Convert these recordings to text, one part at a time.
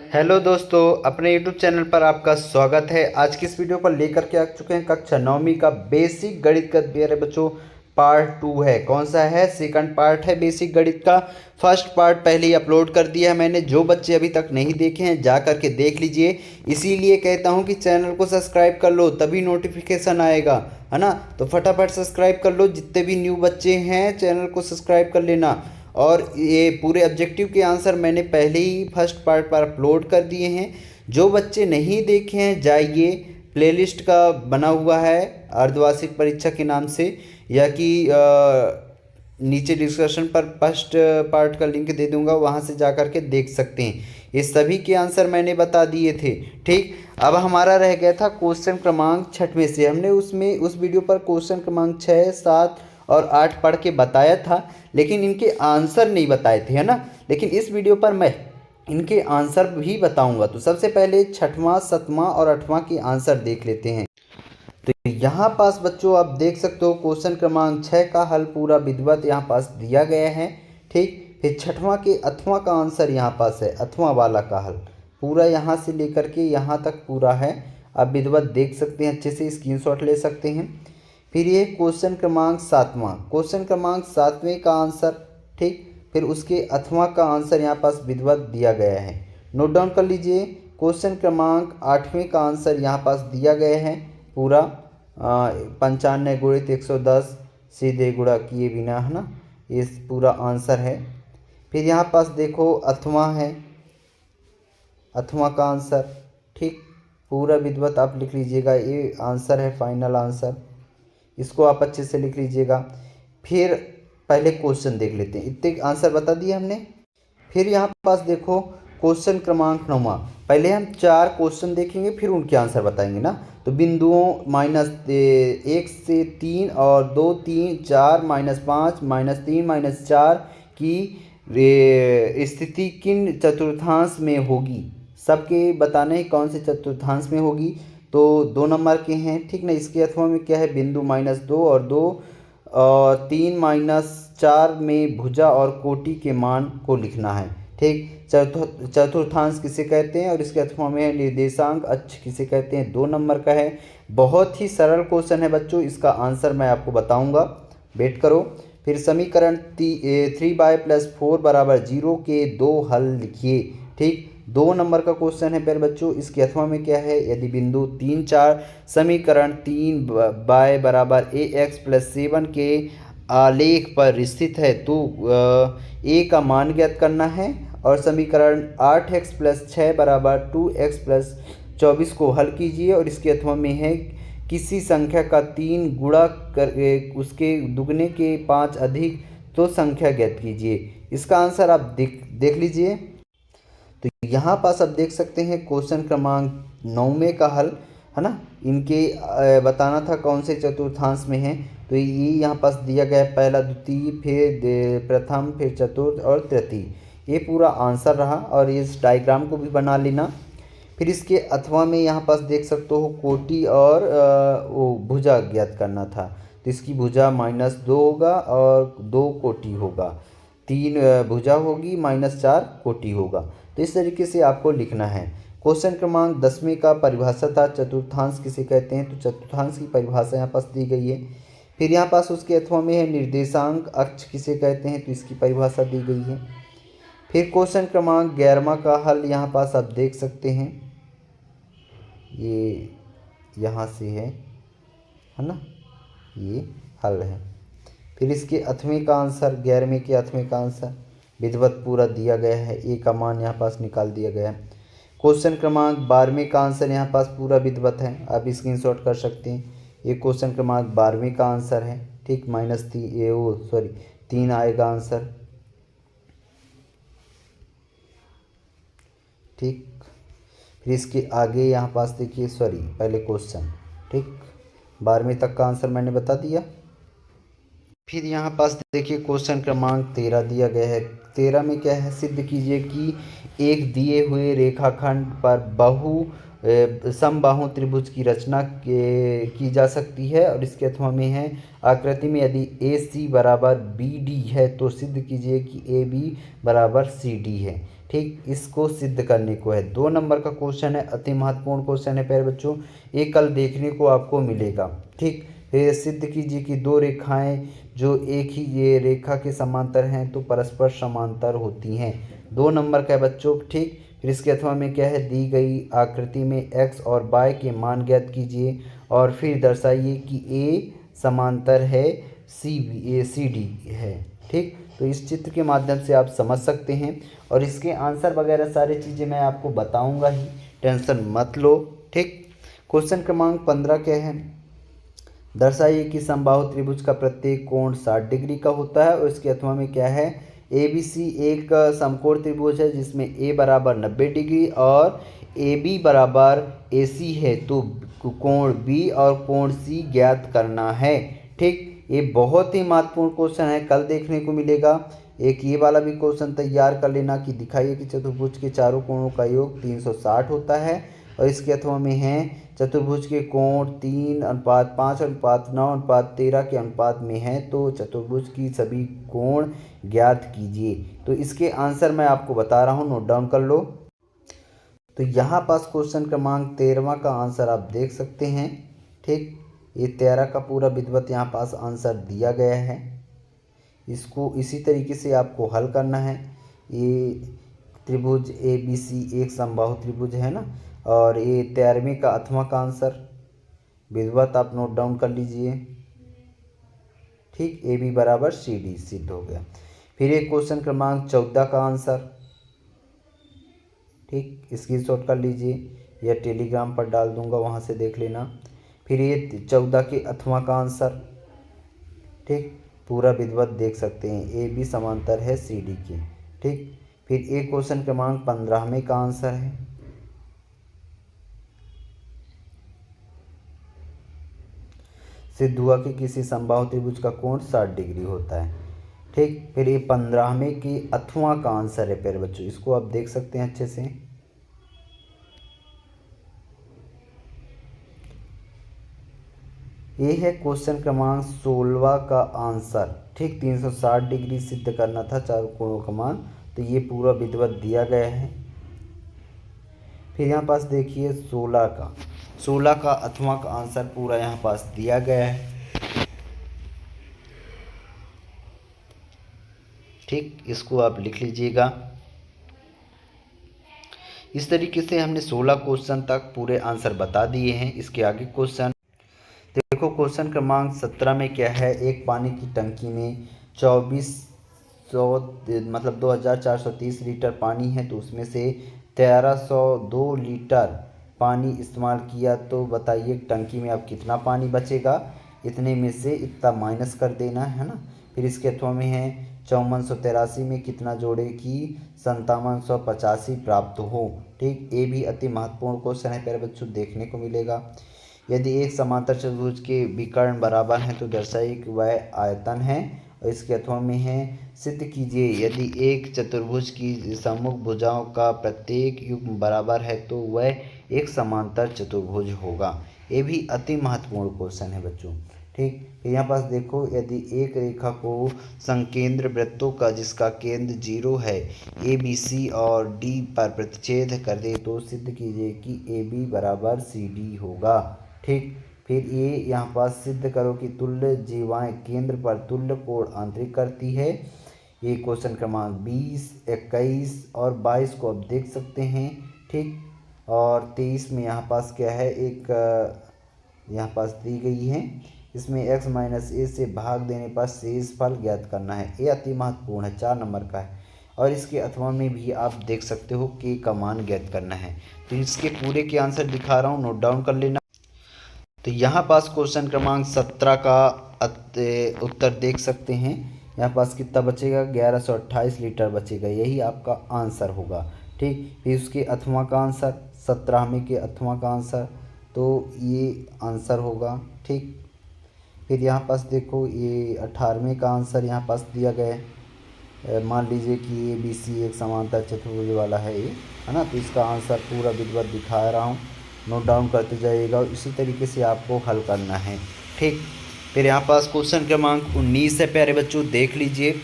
Hello दोस्तों, अपने YouTube channel पर आपका स्वागत है। आज की इस वीडियो पर लेकर के आ चुके हैं कक्षा 9वीं का बेसिक गणित का प्यारे बच्चों पार्ट 2 है। कौन सा है? सेकंड पार्ट है बेसिक गणित का। फर्स्ट पार्ट पहले ही अपलोड कर दिया है मैंने। जो बच्चे अभी तक नहीं देखे हैं जा करके देख लीजिए। इसीलिए कहता हूं कि चैनल को सब्सक्राइब कर लो, तभी नोटिफिकेशन आएगा, है ना। तो फटाफट सब्सक्राइब कर लो। जितने भी न्यू बच्चे हैं चैनल को सब्सक्राइब कर लेना। और ये पूरे ऑब्जेक्टिव के आंसर मैंने पहले ही फर्स्ट पार्ट पर अपलोड कर दिए हैं। जो बच्चे नहीं देखे हैं जाइए, प्लेलिस्ट का बना हुआ है अर्धवार्षिक परीक्षा के नाम से, या कि नीचे डिस्कशन पर फर्स्ट पार्ट का लिंक दे दूंगा, वहां से जा कर के देख सकते हैं। ये सभी के आंसर मैंने बता दिए थे। ठीक, अब हमारा रह गया था क्वेश्चन क्रमांक 6वें से। हमने उसमें उस वीडियो पर क्वेश्चन क्रमांक 6, 7 और 8 पढ़ के बताया था, लेकिन इनके आंसर नहीं बताए थे, है ना। लेकिन इस वीडियो पर मैं इनके आंसर भी बताऊंगा। तो सबसे पहले 6वां, 7वां और 8वां के आंसर देख लेते हैं। तो यहाँ पास बच्चों आप देख सकते हो क्वेश्चन क्रमांक 6 का हल पूरा विधिवत यहाँ पास दिया गया है। ठीक, फिर 6वां के 8वां का आंसर यहाँ पास है। 8वां वाला का हल पूरा यहाँ से लेकर के यहाँ तक पूरा है। आप विधिवत देख सकते हैं, अच्छे से स्क्रीनशॉट ले सकते हैं। फिर ये क्वेश्चन क्रमांक 7वां, क्वेश्चन क्रमांक 7वें का आंसर। ठीक, फिर उसके 8वां का आंसर यहाँ पास विधिवत दिया गया है। नोट डाउन कर लीजिए। क्वेश्चन क्रमांक 8वें का आंसर यहाँ पास दिया गया है पूरा 95 गुणित 110 सीधे गुणा किए बिना, है ना। ये पूरा आंसर है। फिर यहाँ पास देखो 8वां है, 8वां का आंसर। ठीक, पूरा विधिवत आप लिख लीजिएगा। ये आंसर है, फाइनल आंसर। इसको आप अच्छे से लिख लीजिएगा। फिर पहले क्वेश्चन देख लेते हैं। इतने आंसर बता दिए हमने। फिर यहाँ पास देखो क्वेश्चन क्रमांक 9वां। पहले हम 4 क्वेश्चन देखेंगे, फिर उनके आंसर बताएंगे ना। तो बिंदुओं -1 से 3 और 2, 3, 4, -5, -3, -4 की स्थिति किन चतुर्थांश में होगी। सबके बताने हैं कौन से चतुर्थांश में होगी। तो 2 नंबर के हैं, ठीक ना। इसके अथवा में क्या है, बिंदु -2 और 2 और 3 -4 में भुजा और कोटि के मान को लिखना है। ठीक, चतुर्थांश किसे कहते हैं और इसके अथवा में है निर्देशांक अक्ष किसे कहते हैं। 2 नंबर का है। बहुत ही सरल क्वेश्चन है बच्चों, इसका आंसर मैं आपको बताऊंगा, वेट करो। फिर समीकरण 3y+4 = 0 के 2 हल लिखिए। ठीक, 2 नंबर का क्वेश्चन है प्यारे बच्चों। इसके अथवा में क्या है, यदि बिंदु 3, 4 समीकरण 3y = ax+7 के आलेख पर स्थित है तो a का मान ज्ञात करना है। और समीकरण 8x+6 = 2x+24 को हल कीजिए। और इसके अथवा में है किसी संख्या का 3 गुणा कर उसके दुगने के 5 अधिक तो संख्या ज्ञात कीजिए। इसका आंसर आप देख लीजिए। तो यहाँ पास आप देख सकते हैं क्वेश्चन क्रमांक 9वें का हल, है ना। इनके बताना था कौन से चतुर्थांश में है। तो ये यहाँ पास दिया गया है, पहला, द्वितीय, फिर प्रथम, फिर चतुर्थ और तृतीय। ये पूरा आंसर रहा। और इस डायग्राम को भी बना लेना। फिर इसके अथवा में यहाँ पास देख सकते हो कोटि और वो भुजा ज्ञात करना था। तो इसकी भुजा -2 होगा और 2 कोटि होगा। 3 भुजा होगी, -4 कोटि होगा। तो इस तरीके से आपको लिखना है। क्वेश्चन क्रमांक 10वें का परिभाषा था चतुर्थांश किसे कहते हैं। तो चतुर्थांश की परिभाषा यहाँ पास दी गई है। फिर यहाँ पास उसके अथवा में है निर्देशांक अक्ष किसे कहते हैं, तो इसकी परिभाषा दी गई है। फिर क्वेश्चन क्रमांक 11वां का हल यहाँ पास आप देख सकते हैं, ये यहाँ से है ना, ये हल है। फिर इसके 8वें का आंसर, 11वें के 8वें का आंसर विधिवत पूरा दिया गया है। ए का मान यहाँ पास निकाल दिया गया है। क्वेश्चन क्रमांक 12वें का आंसर यहाँ पास पूरा विधिवत है, आप स्क्रीनशॉट कर सकते हैं। ये क्वेश्चन क्रमांक 12वें का आंसर है। ठीक, -3 आएगा आंसर। ठीक, फिर इसके आगे यहाँ पास देखिए, पहले क्वेश्चन। ठीक, 12वें तक का आंसर मैंने बता दिया। फिर यहाँ पास देखिए क्वेश्चन क्रमांक 13 दिया गया है। 13 में क्या है, सिद्ध कीजिए कि एक दिए हुए रेखाखंड पर समबाहु त्रिभुज की रचना की जा सकती है। और इसके अथवा में है आकृति में यदि AC = BD है तो सिद्ध कीजिए कि AB = CD है। ठीक, इसको सिद्ध करने को है। 2 नंबर का क्वेश्चन है, अति महत्वपूर्ण क्वेश्चन है प्यारे बच्चों, ये कल देखने को आपको मिलेगा। ठीक, फिर सिद्ध कीजिए कि दो रेखाएं जो एक ही ये रेखा के समांतर हैं तो परस्पर समांतर होती हैं। 2 नंबर का है बच्चों। ठीक, फिर इसके अथवा में क्या है, दी गई आकृति में x और y के मान ज्ञात कीजिए और फिर दर्शाइए कि a समांतर है सी डी है। ठीक, तो इस चित्र के माध्यम से आप समझ सकते हैं और इसके आंसर वगैरह सारी चीज़ें मैं आपको बताऊंगा ही, टेंशन मत लो। ठीक, क्वेश्चन क्रमांक 15 क्या है, दर्शाइए कि समबाहु त्रिभुज का प्रत्येक कोण 60 डिग्री का होता है और इसके अथवा में क्या है, ए बी सी एक समकोण त्रिभुज है जिसमें ए बराबर 90 डिग्री और ए बी बराबर ए सी है, तो कोण बी और कोण सी ज्ञात करना है। ठीक, ये बहुत ही महत्वपूर्ण क्वेश्चन है, कल देखने को मिलेगा। एक ये वाला भी क्वेश्चन तैयार कर लेना कि दिखाइए कि चतुर्भुज के चारों कोणों का योग 360 होता है और इसके अथवा में है चतुर्भुज के कोण 3:5:9:13 के अनुपात में है, तो चतुर्भुज की सभी कोण ज्ञात कीजिए। तो इसके आंसर मैं आपको बता रहा हूँ, नोट डाउन कर लो। तो यहाँ पास क्वेश्चन क्रमांक 13वां का आंसर आप देख सकते हैं। ठीक, ये 13 का पूरा विधिवत यहाँ पास आंसर दिया गया है, इसको इसी तरीके से आपको हल करना है। ये त्रिभुज ए बी सी एक समबाहु त्रिभुज है ना, और ये 13वें का अथवा का आंसर विधिवत आप नोट डाउन कर लीजिए। ठीक, ए बी बराबर सी डी सिद्ध हो गया। फिर एक क्वेश्चन क्रमांक 14 का आंसर, ठीक, स्क्रीनशॉट कर लीजिए या टेलीग्राम पर डाल दूंगा, वहाँ से देख लेना। फिर ये 14 के अथवा का आंसर, ठीक, पूरा विधिवत देख सकते हैं, ए बी समांतर है सी डी के। ठीक, फिर एक क्वेश्चन क्रमांक 15वें का आंसर है, सिद्ध हुआ कि किसी समबाहु त्रिभुज का कोण 60 डिग्री होता है। ठीक, फिर ये 15वें की अथवा का आंसर है प्यारे बच्चों, इसको आप देख सकते हैं अच्छे से। ये है क्वेश्चन क्रमांक 16 का आंसर। ठीक, 360 डिग्री सिद्ध करना था चारों कोणों का मान, तो ये पूरा विधिवत दिया गया है। फिर यहाँ पास देखिए 16 का अथवा का आंसर पूरा यहाँ पास दिया गया है। ठीक, इसको आप लिख लीजिएगा। इस तरीके से हमने 16 क्वेश्चन तक पूरे आंसर बता दिए हैं। इसके आगे क्वेश्चन देखो, क्वेश्चन क्रमांक 17 में क्या है, एक पानी की टंकी में 2430 लीटर पानी है, तो उसमें से 1302 लीटर पानी इस्तेमाल किया, तो बताइए टंकी में अब कितना पानी बचेगा, इतने में से इतना माइनस कर देना है ना। फिर इसके अथवा में है 5483 में कितना जोड़े कि 5785 प्राप्त हो। ठीक, ये भी अति महत्वपूर्ण क्वेश्चन है प्यारे बच्चों, देखने को मिलेगा। यदि एक समांतर चतुर्भुज के विकर्ण बराबर हैं तो दर्शाइए कि वह आयतन है, और इसके अथवा में है सिद्ध कीजिए यदि एक चतुर्भुज की सम्मुख भुजाओं का प्रत्येक युग्म बराबर है तो वह एक समांतर चतुर्भुज होगा। ये भी अति महत्वपूर्ण क्वेश्चन है बच्चों। ठीक, यहाँ पास देखो, यदि एक रेखा को संकेंद्र वृत्तों का जिसका केंद्र 0 है ए बी सी और डी पर प्रतिच्छेद कर दे तो सिद्ध कीजिए कि ए बी बराबर सी डी होगा। ठीक, फिर ये यहाँ पास सिद्ध करो कि तुल्य जीवाएं केंद्र पर तुल्य कोण आंतरिक करती है। ये क्वेश्चन क्रमांक 20, 21 और 22 को आप देख सकते हैं। ठीक, और 23 में यहाँ पास क्या है, एक यहाँ पास दी गई है, इसमें x माइनस ए से भाग देने पर शेष फल ज्ञात करना है। ये अति महत्वपूर्ण है, 4 नंबर का है, और इसके अथवा में भी आप देख सकते हो कि का मान ज्ञात करना है। तो इसके पूरे के आंसर दिखा रहा हूँ, नोट डाउन कर लेना। तो यहाँ पास क्वेश्चन क्रमांक 17 का उत्तर देख सकते हैं। यहाँ पास कितना बचेगा, 1128 लीटर बचेगा, यही आपका आंसर होगा। ठीक, फिर उसके अथवा का आंसर 17वें के अथवा का आंसर, तो ये आंसर होगा। ठीक, फिर यहाँ पास देखो, ये 18वें का आंसर यहाँ पास दिया गया है। मान लीजिए कि ए बी सी एक समांतर चतुर्भुज वाला है ये, है ना, तो इसका आंसर पूरा विधिवत दिखा रहा हूँ, नोट डाउन करते जाइएगा और इसी तरीके से आपको हल करना है। ठीक, फिर यहाँ पास क्वेश्चन क्रमांक 19 है प्यारे बच्चों, देख लीजिए।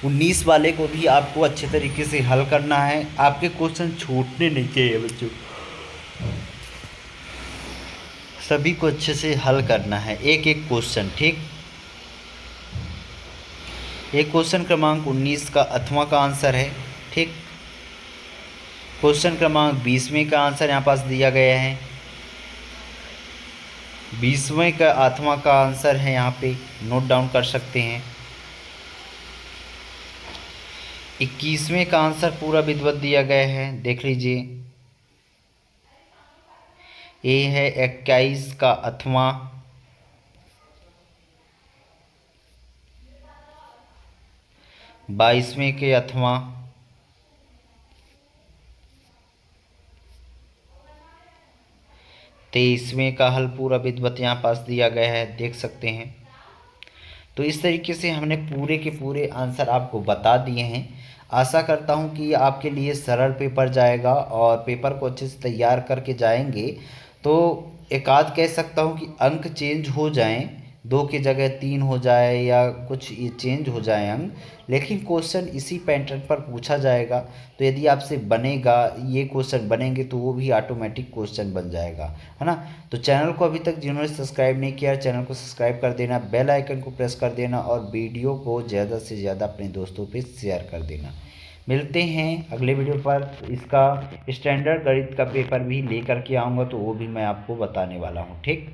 19 वाले को भी आपको अच्छे तरीके से हल करना है। आपके क्वेश्चन छूटने नहीं चाहिए बच्चों, सभी को अच्छे से हल करना है, एक एक क्वेश्चन। ठीक, एक क्वेश्चन क्रमांक 19 का 8वां का आंसर है। ठीक, क्वेश्चन क्रमांक 20वें का आंसर यहाँ पास दिया गया है। 20वें का 8वां का आंसर है, यहाँ पे नोट डाउन कर सकते हैं। 21वें का आंसर पूरा विधिवत दिया गया है, देख लीजिए। ये है 21 का 8वां। 22वें के 8वां। 23वें का हल पूरा विधिवत यहाँ पास दिया गया है, देख सकते हैं। तो इस तरीके से हमने पूरे के पूरे आंसर आपको बता दिए हैं। आशा करता हूँ कि आपके लिए सरल पेपर जाएगा और पेपर को अच्छे से तैयार करके जाएंगे तो एक आध कह सकता हूँ कि अंक चेंज हो जाएं, 2 की जगह 3 हो जाए या कुछ ये चेंज हो जाए अंक, लेकिन क्वेश्चन इसी पैटर्न पर पूछा जाएगा। तो यदि आपसे बनेगा, ये क्वेश्चन बनेंगे तो वो भी ऑटोमेटिक क्वेश्चन बन जाएगा, है ना। तो चैनल को अभी तक जिन्होंने सब्सक्राइब नहीं किया, चैनल को सब्सक्राइब कर देना, बेल आइकन को प्रेस कर देना और वीडियो को ज़्यादा से ज़्यादा अपने दोस्तों पे शेयर कर देना। मिलते हैं अगले वीडियो पर। इसका स्टैंडर्ड गणित का पेपर भी लेकर के आऊँगा, तो वो भी मैं आपको बताने वाला हूँ। ठीक।